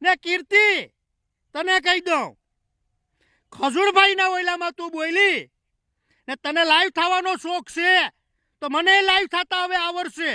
ને કીર્તિ તને કહી દઉં, ખજૂરભાઈના ઓયલામાં તું બોલી ને તને લાઈવ થવાનો શોખ છે તો મને લાઈવ થતા હવે આવડશે.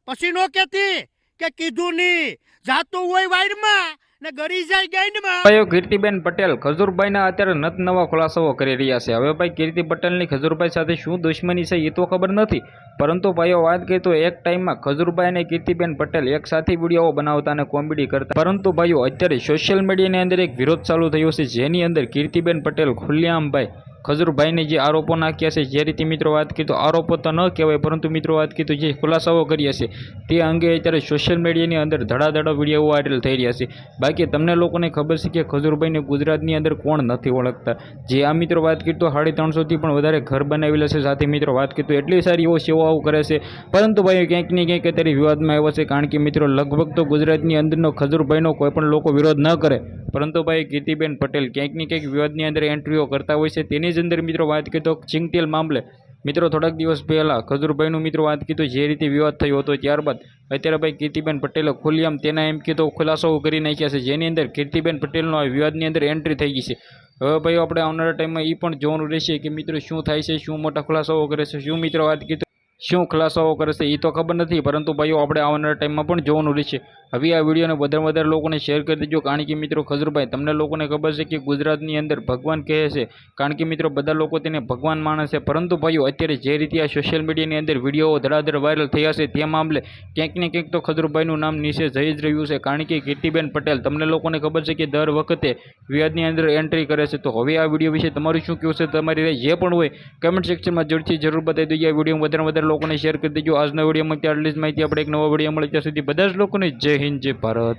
પછી નો કહેતી કે કીધું નહીં, જાતું હોય વાયરમાં ને ગરી જાય ગાંડમાં. ભાઈઓ કીર્તિબેન પટેલ ખજૂરભાઈના અત્યારે નત નવા ખુલાસાઓ કરી રહ્યા છે. હવે ભાઈ કીર્તિ પટેલની ખજૂરભાઈ સાથે શું દુશ્મની છે એ તો ખબર નથી, પરંતુ ભાઈઓ વાત કરીએ તો એક ટાઈમમાં ખજૂરભાઈ અને કીર્તિબેન પટેલ એક સાથે વિડીયો બનાવતા અને કોમેડી કરતા. પરંતુ ભાઈઓ અત્યારે સોશિયલ મીડિયાની અંદર એક વિરોધ ચાલુ થયો છે, જેની અંદર કીર્તિબેન પટેલ ખુલ્લેઆમ ભાઈ ખજૂરભાઈને જે આરોપો નાખ્યા છે, જે રીતે મિત્રો વાત કરી તો આરોપો તો ન કહેવાય, પરંતુ મિત્રો વાત કરી તો જે ખુલાસાઓ કર્યા છે તે અંગે અત્યારે સોશિયલ મીડિયાની અંદર ધડાધડા વિડીયો વાયરલ થઈ રહ્યા છે. બાકી તમને લોકોને ખબર છે કે ખજૂરભાઈને ગુજરાતની અંદર કોણ નથી ઓળખતા. જે આ મિત્રો વાત કરી તો 350થી પણ વધારે ઘર બનાવેલા છે. સાથે મિત્રો વાત કરી તો એટલી સારી એવો સેવાઓ કરે છે, પરંતુ ભાઈ ક્યાંક ને ક્યાંક અત્યારે વિવાદમાં આવ્યો છે. કારણ કે મિત્રો લગભગ તો ગુજરાતની અંદરનો ખજૂરભાઈનો કોઈ પણ લોકો વિરોધ ન કરે, પરંતુ ભાઈ કીર્તિબેન પટેલ ક્યાંક ને ક્યાંક વિવાદની અંદર એન્ટ્રીઓ કરતા હોય છે. તેની જ અંદર મિત્રો વાત કરીએ તો ચિંગતેલ મામલે મિત્રો થોડાક દિવસ પહેલાં ખજૂરભાઈનું મિત્રો વાત કીધું જે રીતે વિવાદ થયો હતો, ત્યારબાદ અત્યારે ભાઈ કીર્તિબેન પટેલે ખુલ્લેઆમ તેના એમ કીધું ખુલાસાઓ કરી નાખ્યા છે, જેની અંદર કીર્તિબેન પટેલનો આ વિવાદની અંદર એન્ટ્રી થઈ ગઈ છે. હવે ભાઈ આપણે આવનારા ટાઈમમાં એ પણ જોવાનું રહેશે કે મિત્રો શું થાય છે, શું મોટા ખુલાસાઓ કરે છે, શું મિત્રો વાત કીધું શું ખુલાસાઓ કરે છે એ તો ખબર નથી, પરંતુ ભાઈઓ આપણે આવનારા ટાઈમમાં પણ જોવાનું રહેશે. હવે આ વિડીયોને વધારે લોકોને શેર કરી દેજો, કારણ કે મિત્રો ખજૂરભાઈ તમને લોકોને ખબર છે કે ગુજરાતની અંદર ભગવાન કહે છે, કારણ કે મિત્રો બધા લોકો તેને ભગવાન માને છે. પરંતુ ભાઈઓ અત્યારે જે રીતે આ સોશિયલ મીડિયાની અંદર વિડીયો ધડાધડ વાયરલ થયા છે તે મામલે ક્યાંક ને ક્યાંક તો ખજૂરભાઈનું નામ નીચે જઈ જ રહ્યું છે. કારણ કે કીર્તિબેન પટેલ તમને લોકોને ખબર છે કે દર વખતે વિવાદની અંદર એન્ટ્રી કરે છે. તો હવે આ વિડીયો વિશે તમારું શું કહેવું છે, તમારી રાય જે પણ હોય કમેન્ટ સેક્શનમાં જરૂર બતાવી દેજો. આ વિડીયો વધારે લોકોને શેર કરી દેજો. આજના વિડીયોમાં આટલી જ માહિતી. આપણે એક નવા વિડીયો મળે ત્યાં સુધી બધા જ લોકોને જય હિન્દ, જય ભારત.